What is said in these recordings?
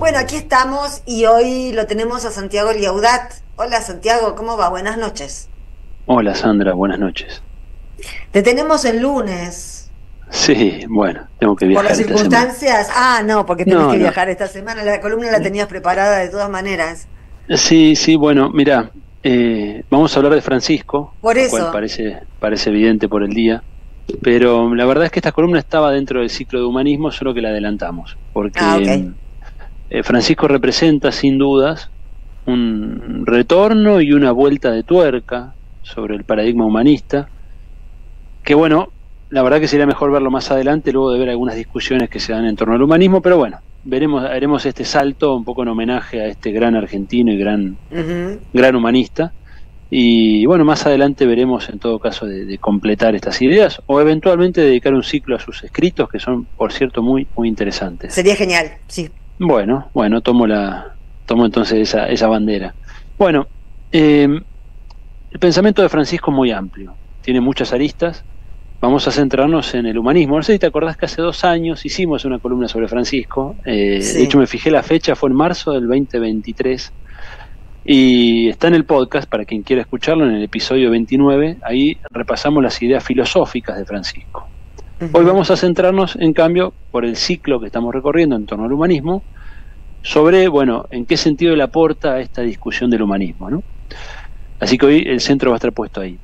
Bueno, aquí estamos y hoy lo tenemos a Santiago Liaudat. Hola Santiago, ¿cómo va? Buenas noches. Hola Sandra, buenas noches. Te tenemos el lunes. Sí, bueno, tengo que ¿Por las viajar esta semana. circunstancias? Ah, no, porque tenés No, que no. viajar esta semana. La columna la tenías preparada de todas maneras. Sí, sí, bueno, mira, vamos a hablar de Francisco, Por lo cual eso. parece evidente por el día, pero la verdad es que esta columna estaba dentro del ciclo de humanismo, solo que la adelantamos, Ah, porque ok. Francisco representa sin dudas un retorno y una vuelta de tuerca sobre el paradigma humanista, que bueno, la verdad que sería mejor verlo más adelante, luego de ver algunas discusiones que se dan en torno al humanismo, pero bueno, haremos este salto un poco en homenaje a este gran argentino y Ujú. gran humanista. Y bueno, más adelante veremos en todo caso de completar estas ideas o eventualmente dedicar un ciclo a sus escritos, que son, por cierto, muy interesantes. Sería genial, sí. Bueno, tomo entonces esa bandera. Bueno, el pensamiento de Francisco es muy amplio, tiene muchas aristas. Vamos a centrarnos en el humanismo. No sé si te acordás que hace 2 años hicimos una columna sobre Francisco. De hecho, Sí. me fijé la fecha, fue en marzo del 2023. Y está en el podcast, para quien quiera escucharlo, en el episodio 29. Ahí repasamos las ideas filosóficas de Francisco. Hoy Ujú. vamos a centrarnos, en cambio, por el ciclo que estamos recorriendo en torno al humanismo, sobre, bueno, en qué sentido él aporta a esta discusión del humanismo, ¿no? Así que hoy el centro va a estar puesto ahí.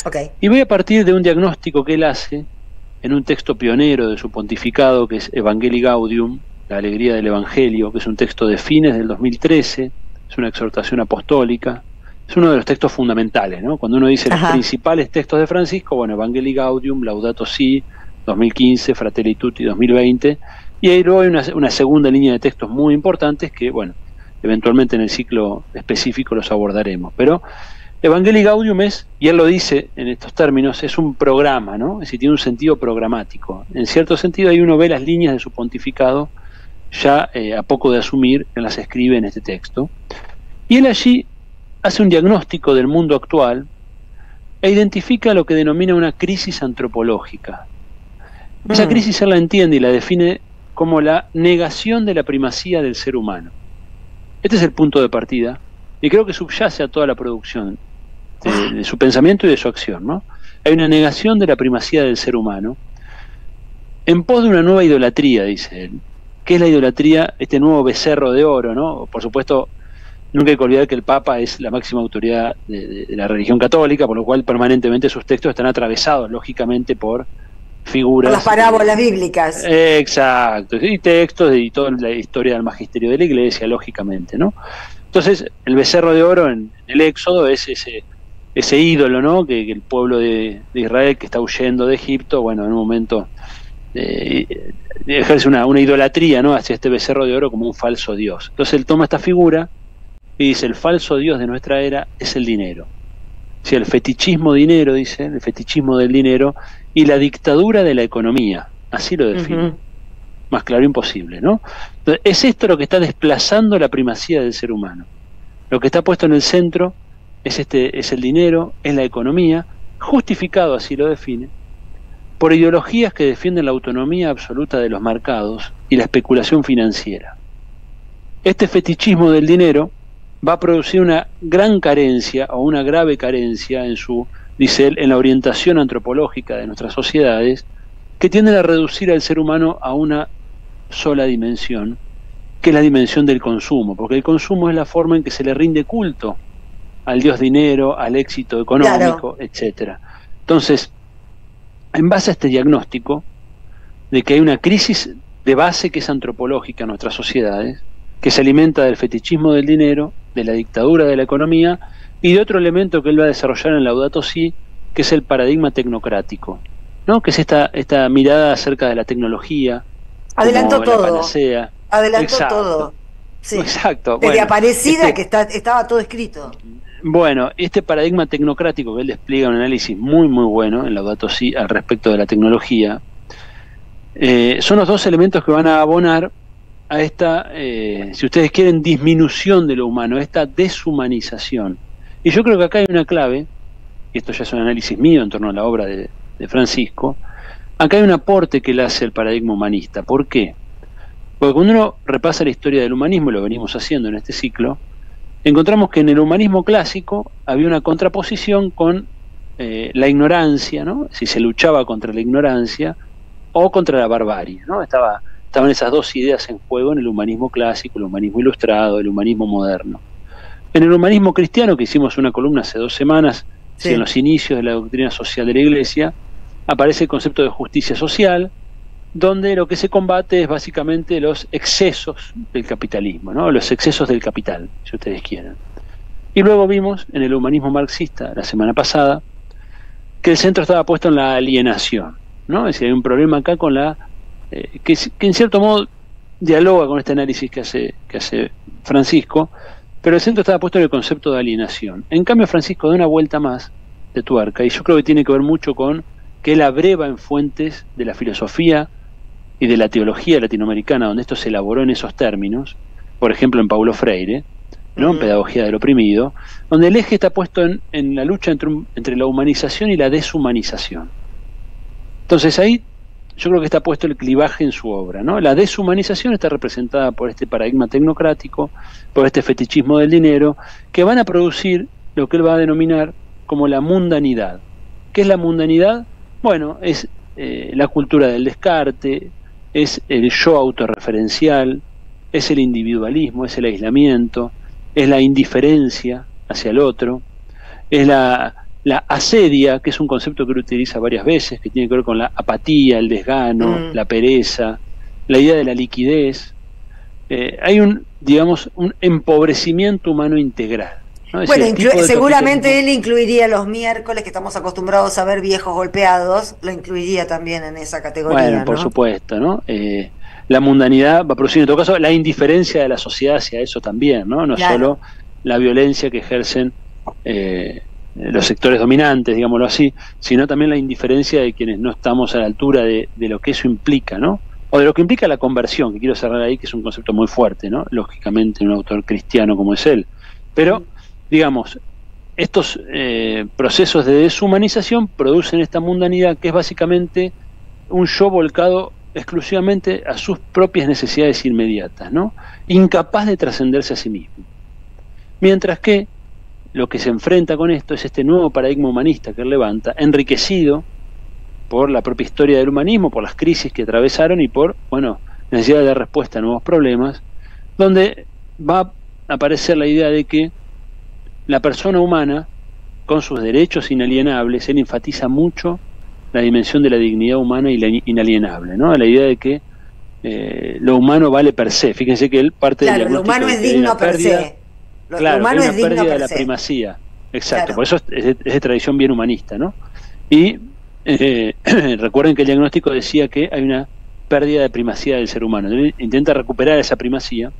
Ok. Y voy a partir de un diagnóstico que él hace en un texto pionero de su pontificado, que es Evangelii Gaudium, la alegría del Evangelio, que es un texto de fines del 2013, es una exhortación apostólica, es uno de los textos fundamentales, ¿no? Cuando uno dice los Ajá. principales textos de Francisco, bueno, Evangelii Gaudium, Laudato Si, 2015, Fratelli Tutti, 2020, y ahí luego hay una segunda línea de textos muy importantes que, bueno, eventualmente en el ciclo específico los abordaremos, pero Evangelii Gaudium es, y él lo dice en estos términos, es un programa, ¿no? Es decir, tiene un sentido programático. En cierto sentido, ahí uno ve las líneas de su pontificado, ya a poco de asumir que las escribe en este texto. Y él allí hace un diagnóstico del mundo actual e identifica lo que denomina una crisis antropológica. Esa Mm. crisis él la entiende y la define como la negación de la primacía del ser humano. Este es el punto de partida, y creo que subyace a toda la producción de su pensamiento y de su acción, ¿no? Hay una negación de la primacía del ser humano en pos de una nueva idolatría, dice él. ¿Qué es la idolatría? Este nuevo becerro de oro, ¿no? Por supuesto, nunca hay que olvidar que el Papa es la máxima autoridad de la religión católica, por lo cual permanentemente sus textos están atravesados, lógicamente, por Por las figuras. parábolas bíblicas. Exacto, y textos y toda la historia del magisterio de la iglesia, lógicamente, ¿no? Entonces, el becerro de oro en el Éxodo es ese ídolo, ¿no? Que el pueblo de Israel que está huyendo de Egipto, bueno, en un momento ejerce una idolatría, ¿no? Hacia este becerro de oro como un falso dios. Entonces él toma esta figura y dice, el falso dios de nuestra era es el dinero. O sea, el fetichismo dinero, dice, el fetichismo del dinero y la dictadura de la economía, así lo define. Ujú. Más claro imposible, ¿no? Entonces, es esto lo que está desplazando la primacía del ser humano. Lo que está puesto en el centro es el dinero, es la economía, justificado, así lo define, por ideologías que defienden la autonomía absoluta de los mercados y la especulación financiera. Este fetichismo del dinero va a producir una gran carencia o una grave carencia dice él, en la orientación antropológica de nuestras sociedades, que tienden a reducir al ser humano a una sola dimensión, que es la dimensión del consumo, porque el consumo es la forma en que se le rinde culto al dios dinero, al éxito Claro. económico, etcétera. Entonces, en base a este diagnóstico de que hay una crisis de base que es antropológica en nuestras sociedades, que se alimenta del fetichismo del dinero, de la dictadura de la economía y de otro elemento que él va a desarrollar en Laudato Si, que es el paradigma tecnocrático, ¿no? Que es esta mirada acerca de la tecnología Adelantó como la todo. panacea. Adelantó Exacto, todo. Sí. exacto. Desde Bueno, Aparecida que este, estaba todo escrito. este paradigma tecnocrático que él despliega un análisis muy bueno en Laudato Si al respecto de la tecnología, son los dos elementos que van a abonar a esta, si ustedes quieren, disminución de lo humano, esta deshumanización. Y yo creo que acá hay una clave, y esto ya es un análisis mío en torno a la obra de Francisco, acá hay un aporte que le hace el paradigma humanista. ¿Por qué? Porque cuando uno repasa la historia del humanismo, y lo venimos haciendo en este ciclo, encontramos que en el humanismo clásico había una contraposición con la ignorancia, ¿no? Si se luchaba contra la ignorancia o contra la barbarie, ¿no? Estaban esas dos ideas en juego en el humanismo clásico, el humanismo ilustrado, el humanismo moderno. En el humanismo cristiano, que hicimos una columna hace 2 semanas, Sí. en los inicios de la doctrina social de la Iglesia, aparece el concepto de justicia social, donde lo que se combate es básicamente los excesos del capitalismo, ¿no? Los excesos del capital, si ustedes quieren. Y luego vimos en el humanismo marxista, la semana pasada, que el centro estaba puesto en la alienación, ¿no? Es decir, hay un problema acá con que en cierto modo dialoga con este análisis que hace Francisco, pero el centro estaba puesto en el concepto de alienación. En cambio, Francisco da una vuelta más de tuerca, y yo creo que tiene que ver mucho con que él abreva en fuentes de la filosofía y de la teología latinoamericana, donde esto se elaboró en esos términos, por ejemplo en Paulo Freire, ¿no? En Pedagogía del Oprimido, donde el eje está puesto en la lucha entre la humanización y la deshumanización. Entonces ahí yo creo que está puesto el clivaje en su obra, ¿no? La deshumanización está representada por este paradigma tecnocrático, por este fetichismo del dinero, que van a producir lo que él va a denominar como la mundanidad. ¿Qué es la mundanidad? Bueno, es la cultura del descarte, es el yo autorreferencial, es el individualismo, es el aislamiento, es la indiferencia hacia el otro, es la asedia, que es un concepto que él utiliza varias veces, que tiene que ver con la apatía, el desgano, la pereza, la idea de la liquidez. Hay un empobrecimiento humano integral, ¿no? Bueno, seguramente él él incluiría los miércoles, que estamos acostumbrados a ver viejos golpeados, lo incluiría también en esa categoría. Bueno, por supuesto, ¿no? La mundanidad va a producir, en todo caso, la indiferencia de la sociedad hacia eso también, ¿no? No claro. Solo la violencia que ejercen los sectores dominantes, digámoslo así, sino también la indiferencia de quienes no estamos a la altura de lo que eso implica, ¿no? O de lo que implica la conversión, que quiero cerrar ahí, que es un concepto muy fuerte, ¿no? Lógicamente, un autor cristiano como es él. Pero, digamos, estos procesos de deshumanización producen esta mundanidad, que es básicamente un yo volcado exclusivamente a sus propias necesidades inmediatas, ¿no? Incapaz de trascenderse a sí mismo. Mientras que lo que se enfrenta con esto es este nuevo paradigma humanista que él levanta, enriquecido por la propia historia del humanismo, por las crisis que atravesaron y por, bueno, necesidad de dar respuesta a nuevos problemas, donde va a aparecer la idea de que la persona humana, con sus derechos inalienables, él enfatiza mucho la dimensión de la dignidad humana y la inalienable, ¿no? La idea de que lo humano vale per se. Fíjense que él parte del diagnóstico. Lo humano es digno per se. Claro, hay una pérdida de la primacía. Exacto, por eso es de tradición bien humanista, ¿no? Y recuerden que el diagnóstico decía que hay una pérdida de primacía del ser humano. Él intenta recuperar esa primacía,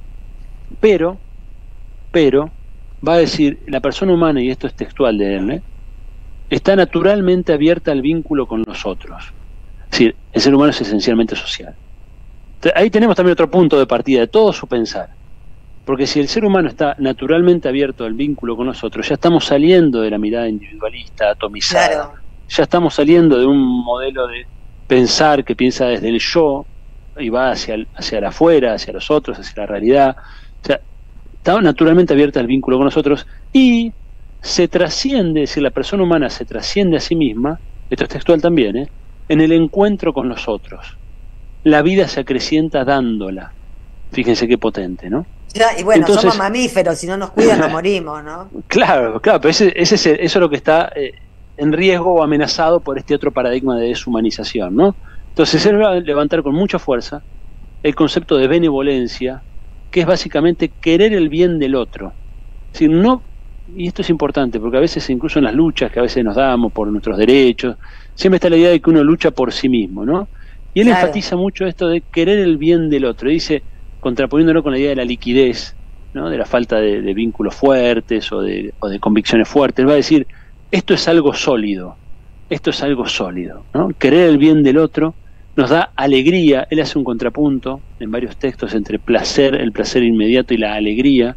pero va a decir, la persona humana, y esto es textual de él, está naturalmente abierta al vínculo con los otros. Es decir, el ser humano es esencialmente social. Entonces, ahí tenemos también otro punto de partida de todo su pensar. Porque si el ser humano está naturalmente abierto al vínculo con los otros, ya estamos saliendo de la mirada individualista, atomizada. Claro. Ya estamos saliendo de un modelo de pensar que piensa desde el yo y va hacia el afuera, hacia los otros, hacia la realidad. O sea, está naturalmente abierta al vínculo con nosotros y se trasciende, es decir, la persona humana se trasciende a sí misma, esto es textual también, en el encuentro con los otros. La vida se acrecienta dándola. Fíjense qué potente, ¿no? Ya, y bueno, entonces, somos mamíferos, si no nos cuidan nos morimos, ¿no? Claro, pero eso es lo que está en riesgo o amenazado por este otro paradigma de deshumanización, ¿no? Entonces él va a levantar con mucha fuerza el concepto de benevolencia, que es básicamente querer el bien del otro. Es decir, no, y esto es importante, porque a veces incluso en las luchas que a veces nos damos por nuestros derechos, siempre está la idea de que uno lucha por sí mismo, ¿no? Y él enfatiza mucho esto de querer el bien del otro. Dice, contraponiéndolo con la idea de la liquidez, ¿no? De la falta de vínculos fuertes o de convicciones fuertes. Él va a decir, esto es algo sólido, ¿no? Querer el bien del otro nos da alegría. Él hace un contrapunto en varios textos entre el placer inmediato y la alegría.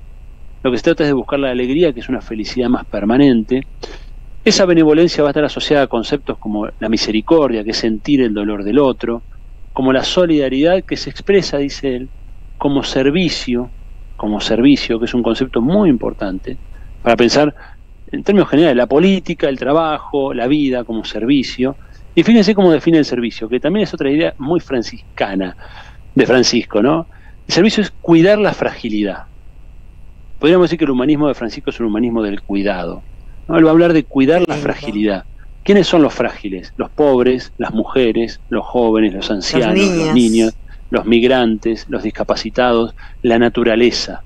Lo que se trata es de buscar la alegría, que es una felicidad más permanente. Esa benevolencia va a estar asociada a conceptos como la misericordia, que es sentir el dolor del otro, como la solidaridad, que se expresa, dice él, como servicio, que es un concepto muy importante, para pensar en términos generales, la política, el trabajo, la vida como servicio. Y fíjense cómo define el servicio, que también es otra idea muy franciscana de Francisco, ¿no? El servicio es cuidar la fragilidad. Podríamos decir que el humanismo de Francisco es un humanismo del cuidado, ¿no? Él va a hablar de cuidar la fragilidad. ¿Quiénes son los frágiles? Los pobres, las mujeres, los jóvenes, los ancianos, los niños, los migrantes, los discapacitados, la naturaleza.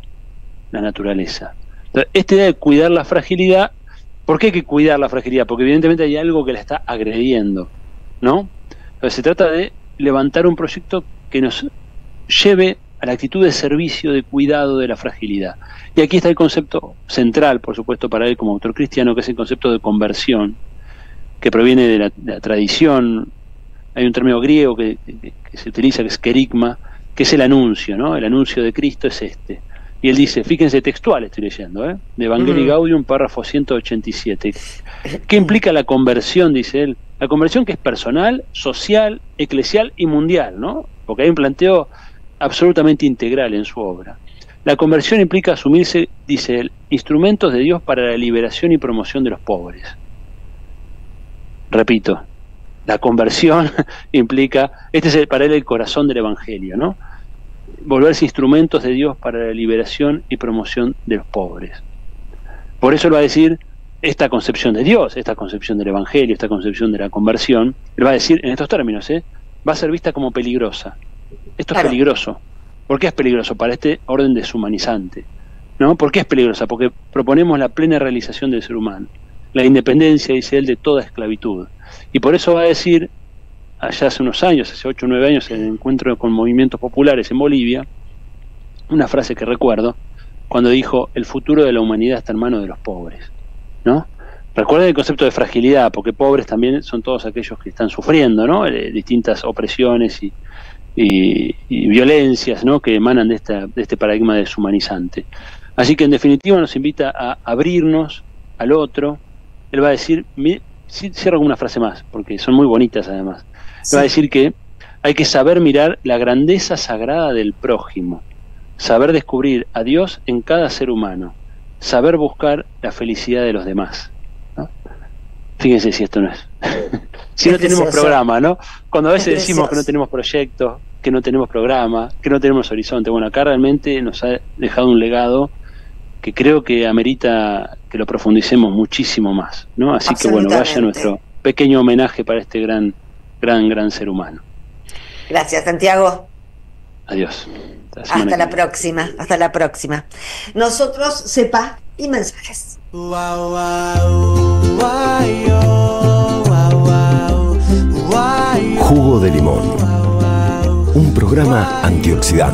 La naturaleza. Entonces, esta idea de cuidar la fragilidad, ¿por qué hay que cuidar la fragilidad? Porque evidentemente hay algo que la está agrediendo, ¿no? Entonces se trata de levantar un proyecto que nos lleve a la actitud de servicio, de cuidado de la fragilidad. Y aquí está el concepto central, por supuesto, para él como autor cristiano, que es el concepto de conversión, que proviene de la tradición. Hay un término griego que se utiliza, que es kerigma, que es el anuncio, ¿no? El anuncio de Cristo es este. Y él dice, fíjense, textual estoy leyendo, de Evangelii Gaudium, párrafo 187. ¿Qué implica la conversión? Dice él. La conversión que es personal, social, eclesial y mundial, ¿no? Porque hay un planteo absolutamente integral en su obra. La conversión implica asumirse, dice él, instrumentos de Dios para la liberación y promoción de los pobres. Repito, la conversión implica, este es para él el corazón del Evangelio, ¿no? Volverse instrumentos de Dios para la liberación y promoción de los pobres. Por eso él va a decir, esta concepción de Dios, esta concepción del Evangelio, esta concepción de la conversión, él va a decir en estos términos, va a ser vista como peligrosa. Esto es peligroso. ¿Por qué es peligroso? Para este orden deshumanizante, ¿no? ¿Por qué es peligrosa? Porque proponemos la plena realización del ser humano, la independencia, dice él, de toda esclavitud. Y por eso va a decir, allá hace unos años, hace 8 o 9 años, en el encuentro con movimientos populares en Bolivia, una frase que recuerdo, cuando dijo, el futuro de la humanidad está en manos de los pobres, ¿no? Recuerden el concepto de fragilidad, porque pobres también son todos aquellos que están sufriendo, ¿no? Distintas opresiones y violencias, ¿no? Que emanan de este paradigma deshumanizante. Así que en definitiva nos invita a abrirnos al otro. Él va a decir, cierro con una frase más, porque son muy bonitas además. Va a decir que hay que saber mirar la grandeza sagrada del prójimo, saber descubrir a Dios en cada ser humano, saber buscar la felicidad de los demás, ¿no? Fíjense si esto no es. Si no tenemos programa, ¿no? Cuando a veces decimos que no tenemos proyectos, que no tenemos programa, que no tenemos horizonte. Bueno, acá realmente nos ha dejado un legado que creo que amerita que lo profundicemos muchísimo más, ¿no? Así que bueno, vaya nuestro pequeño homenaje para este gran ser humano. Gracias, Santiago. Adiós. Hasta la próxima, hasta la próxima. Nosotros, sepa y mensajes. Jugo de limón. Un programa antioxidante.